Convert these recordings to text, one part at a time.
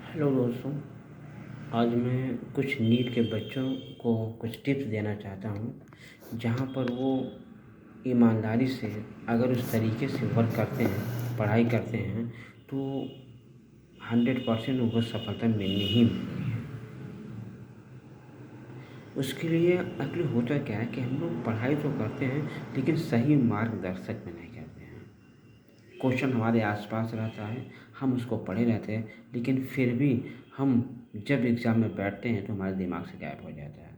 Hello दोस्तों। आज मैं कुछ नीट के बच्चों को कुछ टिप्स देना चाहता हूँ, जहाँ पर वो ईमानदारी से अगर उस तरीके से वर्क करते हैं, पढ़ाई करते हैं, तो 100% उनको सफलता मिलनी ही मिलनी है। उसके लिए एक्चुअली होता क्या है कि हम लोग पढ़ाई तो करते हैं, लेकिन सही मार्गदर्शक में नहीं करते हैं। क्वेश्चन हमारे आसपास रहता है, हम उसको पढ़े रहते हैं, लेकिन फिर भी हम जब एग्ज़ाम में बैठते हैं तो हमारे दिमाग से गायब हो जाता है।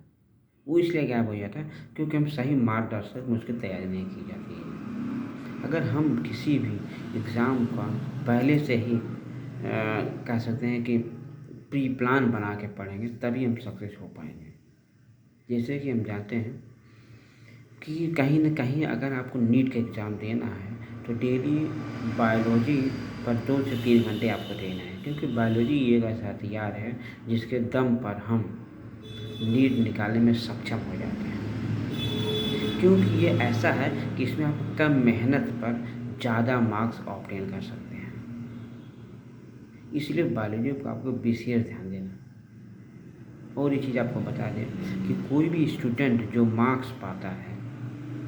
वो इसलिए गायब हो जाता है क्योंकि हम सही मार्गदर्शक में उसकी तैयारी नहीं की जाती है। अगर हम किसी भी एग्ज़ाम का पहले से ही कह सकते हैं कि प्री प्लान बना के पढ़ेंगे, तभी हम सक्सेस हो पाएंगे। जैसे कि हम जानते हैं कि कहीं न कहीं अगर आपको नीट का एग्ज़ाम देना है तो डेली बायोलॉजी पर 2 से 3 घंटे आपको देना है, क्योंकि बायोलॉजी एक ऐसा हथियार है जिसके दम पर हम नीट निकालने में सक्षम हो जाते हैं। क्योंकि ये ऐसा है कि इसमें आप कम मेहनत पर ज़्यादा मार्क्स ऑब्टेन कर सकते हैं। इसलिए बायोलॉजी को आपको विशेष ध्यान देना। और ये चीज़ आपको बता दें कि कोई भी स्टूडेंट जो मार्क्स पाता है,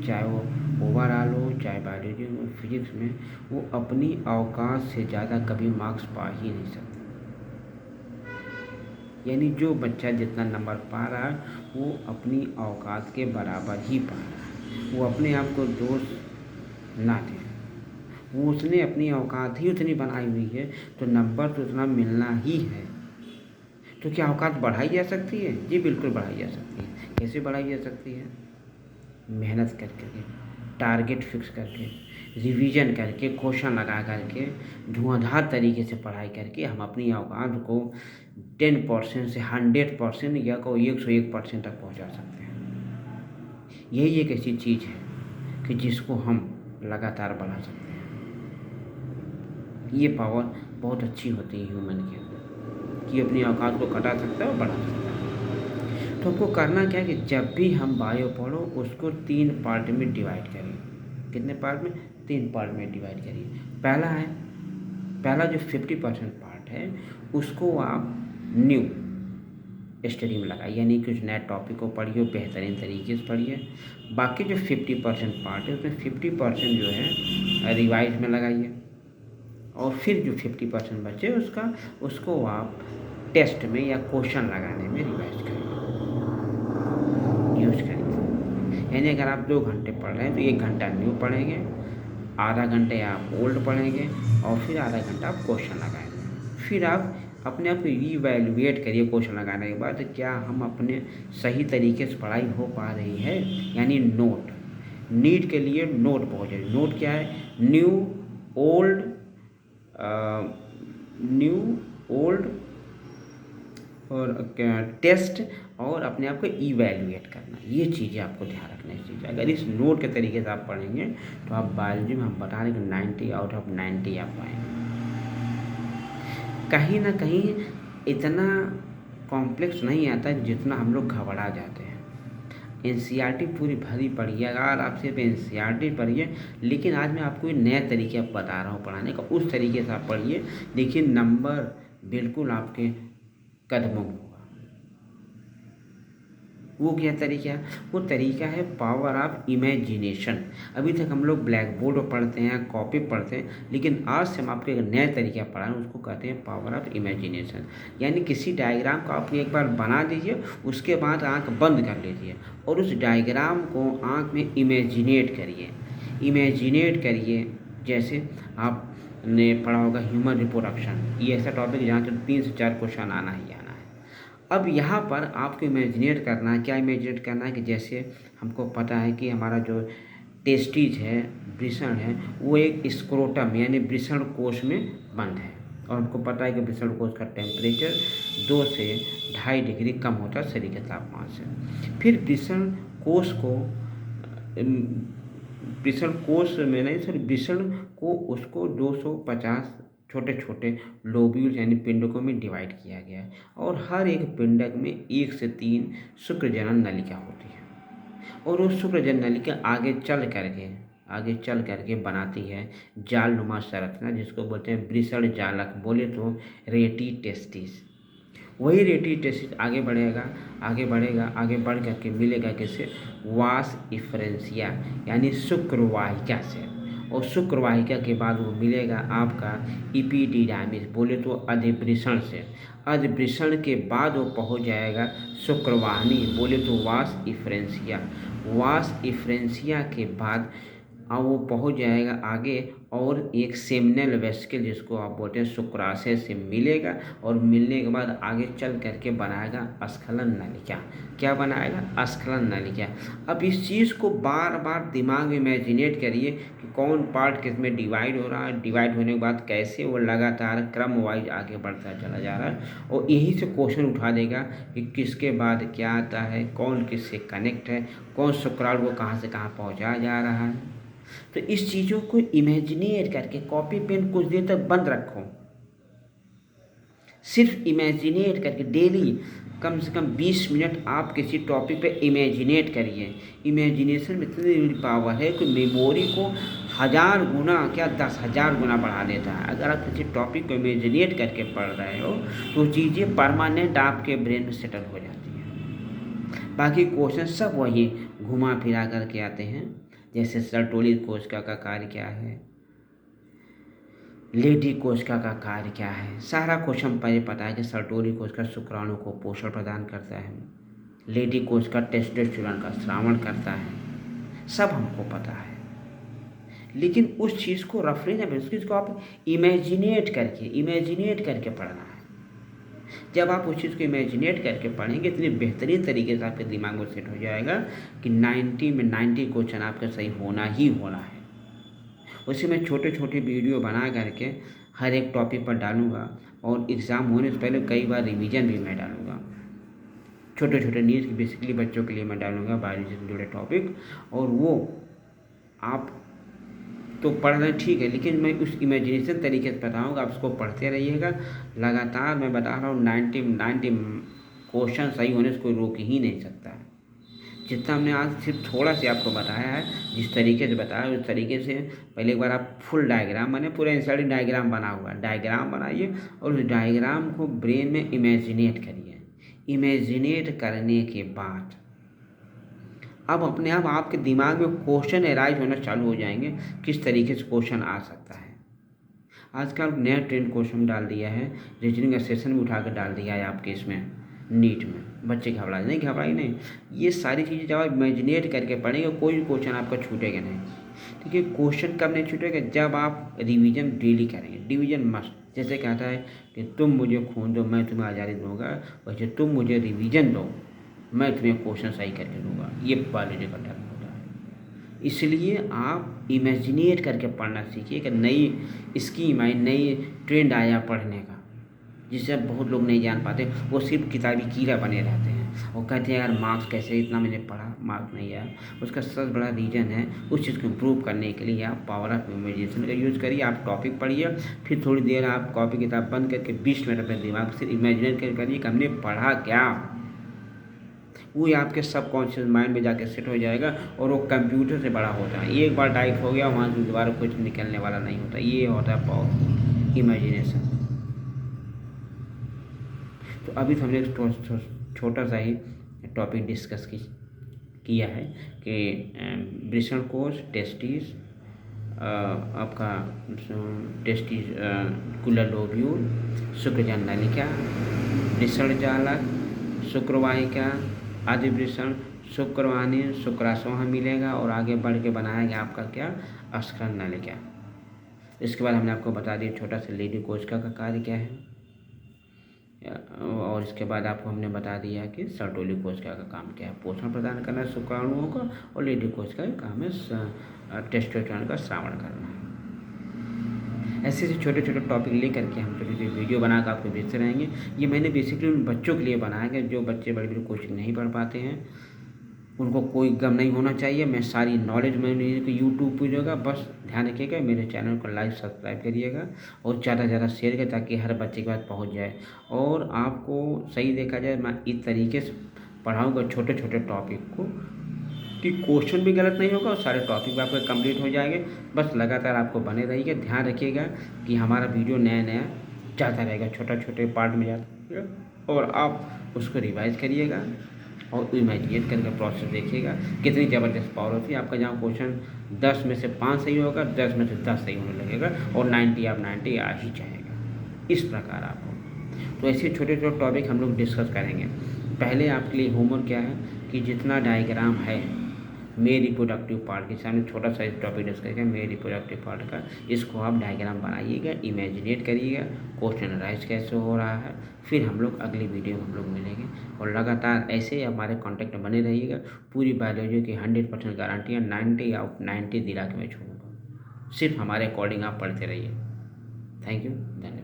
चाहे वो ओवरऑल हो, चाहे बायोलॉजी में, फिजिक्स में, वो अपनी औकात से ज़्यादा कभी मार्क्स पा ही नहीं सकता। यानी जो बच्चा जितना नंबर पा रहा है वो अपनी औकात के बराबर ही पा रहा है। वो अपने आप को दोष ना दे, वो उसने अपनी औकात ही उतनी बनाई हुई है, तो नंबर तो उतना मिलना ही है। तो क्या औकात बढ़ाई जा सकती है? जी बिल्कुल बढ़ाई जा सकती है। कैसे बढ़ाई जा सकती है? मेहनत करके, टारगेट फिक्स करके, रिवीजन करके, क्वेश्चन लगा करके, धुआंधार तरीके से पढ़ाई करके हम अपनी औकात को 10% से 100% या को 101% तक पहुंचा सकते हैं। यही एक ऐसी चीज़ है कि जिसको हम लगातार बढ़ा सकते हैं। ये पावर बहुत अच्छी होती है ह्यूमन के अंदर, कि अपनी औकात को घटा सकता है और बढ़ा सकता है। तो आपको करना क्या है कि जब भी हम बायो पढ़ो उसको 3 पार्ट में डिवाइड करिए। कितने पार्ट में? 3 पार्ट में डिवाइड करिए। पहला जो 50% पार्ट है उसको आप न्यू स्टडी में लगाइए, यानी कुछ नए टॉपिक को पढ़िए, बेहतरीन तरीके से पढ़िए। बाकी जो 50% पार्ट है उसमें 50% जो है रिवाइज में लगाइए, और फिर जो 50% बचे उसको आप टेस्ट में या क्वेश्चन लगाने में रिवाइज करिए, यूज करिए। यानी अगर आप 2 घंटे पढ़ रहे हैं तो 1 घंटा न्यू पढ़ेंगे, आधा घंटे आप ओल्ड पढ़ेंगे, और फिर आधा घंटा आप क्वेश्चन लगाएंगे। फिर आप अपने आप को रीवैल्यूएट करिए क्वेश्चन लगाने के बाद, क्या हम अपने सही तरीके से पढ़ाई हो पा रही है। यानी नोट, नीट के लिए नोट बहुत जरूरी। नोट क्या है? न्यू, ओल्ड, न्यू, ओल्ड और टेस्ट, और अपने आप को इवैल्यूएट करना। ये चीज़ें आपको ध्यान रखना चाहिए। अगर इस नोट के तरीके से आप पढ़ेंगे तो आप बायोलॉजी में हम बता रहे हैं कि 90 आउट ऑफ 90 आप पाएंगे। कहीं ना कहीं इतना कॉम्प्लेक्स नहीं आता जितना हम लोग घबरा जाते हैं। एनसीईआरटी पूरी भरी पढ़िए, अगर आप सिर्फ एनसीईआरटी पढ़िए, लेकिन आज मैं आपको एक नया तरीके बता रहा हूँ पढ़ाने का, उस तरीके से आप पढ़िए। देखिए नंबर बिल्कुल आपके कदमों में होगा। वो क्या तरीका है? वो तरीका है पावर ऑफ इमेजिनेशन। अभी तक हम लोग ब्लैक बोर्ड पर पढ़ते हैं, कॉपी पढ़ते हैं, लेकिन आज से हम आपको एक नया तरीका पढ़ा रहे हैं, उसको कहते हैं पावर ऑफ इमेजिनेशन। यानी किसी डायग्राम को आप एक बार बना दीजिए, उसके बाद आंख बंद कर लीजिए और उस डायग्राम को आंख में इमेजिनेट करिए। इमेजिनेट करिए जैसे आपने पढ़ा होगा ह्यूमन रिप्रोडक्शन, ये ऐसा टॉपिक है जहाँ से 3 से 4 क्वेश्चन आना ही आना है। अब यहाँ पर आपको इमेजिनेट करना है। क्या इमेजिनेट करना है? कि जैसे हमको पता है कि हमारा जो टेस्टिज है, वृषण है, वो एक स्क्रोटम यानी वृषण कोश में बंद है, और हमको पता है कि वृषण कोश का टेम्परेचर 2 से 2.5 डिग्री कम होता है शरीर के तापमान से। फिर वृषण कोश में नहीं, सॉरी, वृषण को उसको 250 छोटे छोटे लोब्यूल यानी पिंडकों में डिवाइड किया गया है, और हर एक पिंडक में 1 से 3 शुक्रजनन नलिका होती है, और उस शुक्रजनन नलिका आगे चल करके आगे चल करके बनाती है जालनुमा संरचना, जिसको बोलते हैं वृषण जालक, बोले तो रेटी टेस्टिस। वही रेटी टेस्टिस आगे बढ़ेगा, आगे बढ़ेगा, आगे बढ़ करके मिलेगा किससे? वास इफ्रेंसिया यानी शुक्रवाहिका से, और शुक्रवाहिका के बाद वो मिलेगा आपका इपीडिडामिस, बोले तो अधिवृषण से। अधिवृषण के बाद वो पहुंच जाएगा शुक्रवाहिनी, बोले तो वास इफ्रेंसिया। वास इफ्रेंसिया के बाद अब वो पहुंच जाएगा आगे, और एक सेमिनल वेसिकल जिसको आप बोलते हैं शुक्राशय से मिलेगा, और मिलने के बाद आगे चल करके बनाएगा स्खलन नलिका। क्या बनाएगा? स्खलन नलिका। अब इस चीज़ को बार बार दिमाग में इमेजिनेट करिए कि कौन पार्ट किस में डिवाइड हो रहा है, डिवाइड होने के बाद कैसे वो लगातार क्रम वाइज आगे बढ़ता चला जा रहा है, और यहीं से क्वेश्चन उठा देगा कि किसके बाद क्या आता है, कौन किससे कनेक्ट है, कौन शुक्राणु को कहाँ से कहाँ पहुँचाया जा रहा है। तो इस चीज़ों को इमेजिनेट करके कॉपी पेन कुछ देर तक बंद रखो, सिर्फ इमेजिनेट करके डेली कम से कम 20 मिनट आप किसी टॉपिक पे इमेजिनेट करिए। इमेजिनेशन में इतनी बड़ी पावर है कि मेमोरी को 1000 गुना क्या 10,000 गुना बढ़ा देता है। अगर आप किसी टॉपिक को इमेजिनेट करके पढ़ रहे हो तो चीज़ें परमानेंट आपके ब्रेन में सेटल हो जाती हैं। बाकी क्वेश्चन सब वही घुमा फिरा करके आते हैं, जैसे सर्टोली कोशिका का कार्य क्या है, लेडी कोशिका का कार्य क्या है। सारा क्वेश्चन पहले पता है कि सर्टोली कोशिका शुक्राणु को पोषण प्रदान करता है, लेडी कोशिका टेस्टोस्टेरोन का स्रावण करता है, सब हमको पता है। लेकिन उस चीज़ को रफली ना, उस चीज़ को आप इमेजिनेट करके पढ़ना है। जब आप उस चीज़ को इमेजिनेट करके पढ़ेंगे इतनी बेहतरीन तरीके से आपके दिमाग में सेट हो जाएगा कि 90 में 90 क्वेश्चन आपका सही होना ही होना है। उसी में छोटे छोटे वीडियो बना करके हर एक टॉपिक पर डालूंगा, और एग्ज़ाम होने से पहले कई बार रिवीजन भी मैं डालूंगा। छोटे छोटे नीड्स बेसिकली बच्चों के लिए मैं डालूंगा बायोलॉजी से जुड़े टॉपिक, और वो आप तो पढ़ रहे हैं ठीक है, लेकिन मैं उस इमेजिनेशन तरीके से बताऊँगा, आप उसको पढ़ते रहिएगा लगातार। मैं बता रहा हूँ 90 क्वेश्चन सही होने से कोई रोक ही नहीं सकता है। जितना हमने आज सिर्फ थोड़ा सा आपको बताया है, जिस तरीके से बताया उस तरीके से पहले एक बार आप फुल डायग्राम मैंने पूरा इंसर्टेड डायग्राम बना हुआ है, डायग्राम बनाइए और उस डायग्राम को ब्रेन में इमेजिनेट करिए। इमेजिनेट करने के बाद अब अपने आप आपके दिमाग में क्वेश्चन अराइज होना चालू हो जाएंगे, किस तरीके से क्वेश्चन आ सकता है। आजकल नया ट्रेंड क्वेश्चन डाल दिया है, रीजनिंग सेशन में उठा कर डाल दिया है आपके इसमें नीट में। बच्चे घबराए नहीं, घबराई नहीं। ये सारी चीज़ें जब आप इमेजिनेट करके पढ़ेंगे कोई भी क्वेश्चन आपका छूटेगा नहीं। ठीक है, क्वेश्चन कब नहीं छूटेगा? जब आप रिवीजन डेली करेंगे। डिवीजन मस्ट, जैसे कहता है कि तुम मुझे खून दो मैं तुम्हें आज़ादी दूंगा, वैसे तुम मुझे रिवीजन दो मैं तुम्हें क्वेश्चन सही करके दूंगा। ये बायोलॉजी का टर्म होता है। इसलिए आप इमेजिनेट करके पढ़ना सीखिए कि नई स्कीम आई, नई ट्रेंड आया पढ़ने का, जिससे बहुत लोग नहीं जान पाते। वो सिर्फ किताबी कीड़ा बने रहते हैं और कहते हैं यार मार्क्स कैसे, इतना मैंने पढ़ा मार्क्स नहीं आया। उसका सबसे बड़ा रीज़न है, उस चीज़ को इम्प्रूव करने के लिए आप पावर ऑफ इमेजिनेशन का यूज़ करिए। आप टॉपिक पढ़िए, फिर थोड़ी देर आप कॉपी किताब बंद करके 20 मिनट अपने दिमाग से इमेजिनेट करके करिए कि हमने पढ़ा क्या। वो आपके सबकॉन्शियस माइंड में जाके सेट हो जाएगा, और वो कंप्यूटर से बड़ा होता है। एक बार टाइप हो गया वहाँ से दोबारा कुछ निकलने वाला नहीं होता। ये होता है पावर इमेजिनेशन। तो अभी तो हमने छोटा सा ही टॉपिक डिस्कस किया है कि वृषण कोश, टेस्टिस, आपका टेस्टिस कुलर लोब्यूल, शुक्रजन नलिका, वृषण जालक, शुक्रवाहिका, अधिवृषण, शुक्रवाहिनी, शुक्राशय मिलेगा, और आगे बढ़ के बनाएगा आपका क्या स्खलन नलिका। इसके बाद हमने आपको बता दिया छोटा सा लेडी कोशिका का कार्य क्या है, और इसके बाद आपको हमने बता दिया कि सर्टोली कोशिका का काम क्या है, पोषण प्रदान करना शुक्राणुओं का, और लेडी कोशिका का काम है टेस्टोस्टेरोन का स्रावण करना है। ऐसे ऐसे छोटे छोटे टॉपिक लेकर के हम छोटे छोटे वीडियो बनाकर आपको भेजते रहेंगे। ये मैंने बेसिकली उन बच्चों के लिए बनाया है जो बच्चे बड़े बड़े कोचिंग नहीं पढ़ पाते हैं, उनको कोई गम नहीं होना चाहिए। मैं सारी नॉलेज मैंने यूट्यूब पर होगा, बस ध्यान रखिएगा मेरे चैनल को लाइक सब्सक्राइब करिएगा और ज़्यादा से ज़्यादा शेयर करें ताकि हर बच्चे के पास पहुंच जाए। और आपको सही देखा जाए मैं इस तरीके से पढ़ाऊँगा छोटे छोटे टॉपिक को कि क्वेश्चन भी गलत नहीं होगा और सारे टॉपिक भी आपके कंप्लीट हो जाएंगे। बस लगातार आपको बने रहिएगा, ध्यान रखिएगा कि हमारा वीडियो नया नया जाता रहेगा, छोटा छोटे पार्ट में जाता रहेगा और आप उसको रिवाइज करिएगा और इमेजिनेट करके प्रोसेस देखिएगा कितनी ज़बरदस्त पावर होती है आपका। जहाँ क्वेश्चन 10 में से 5 सही होगा, 10 में से 10 सही होने लगेगा और 90 आप 90 आ ही जाएगा। इस प्रकार आपको तो ऐसे छोटे छोटे टॉपिक हम लोग डिस्कस करेंगे। पहले आपके लिए होमवर्क क्या है कि जितना डायग्राम है मे रिप्रोडक्टिव पार्ट के सामने छोटा सा टॉपिक डिस्कस करेंगे मे रिप्रोडक्टिव पार्ट का, इसको आप डायग्राम बनाइएगा, इमेजिनेट करिएगा क्वेश्चन राइज कैसे हो रहा है। फिर हम लोग अगली वीडियो में हम लोग मिलेंगे और लगातार ऐसे हमारे कांटेक्ट में बने रहिएगा। पूरी बायोलॉजी की 100% गारंटी है, 90 आउट 90 दिला के मैं छोड़ूंगा। सिर्फ हमारे अकॉर्डिंग आप पढ़ते रहिए। थैंक यू, धन्यवाद।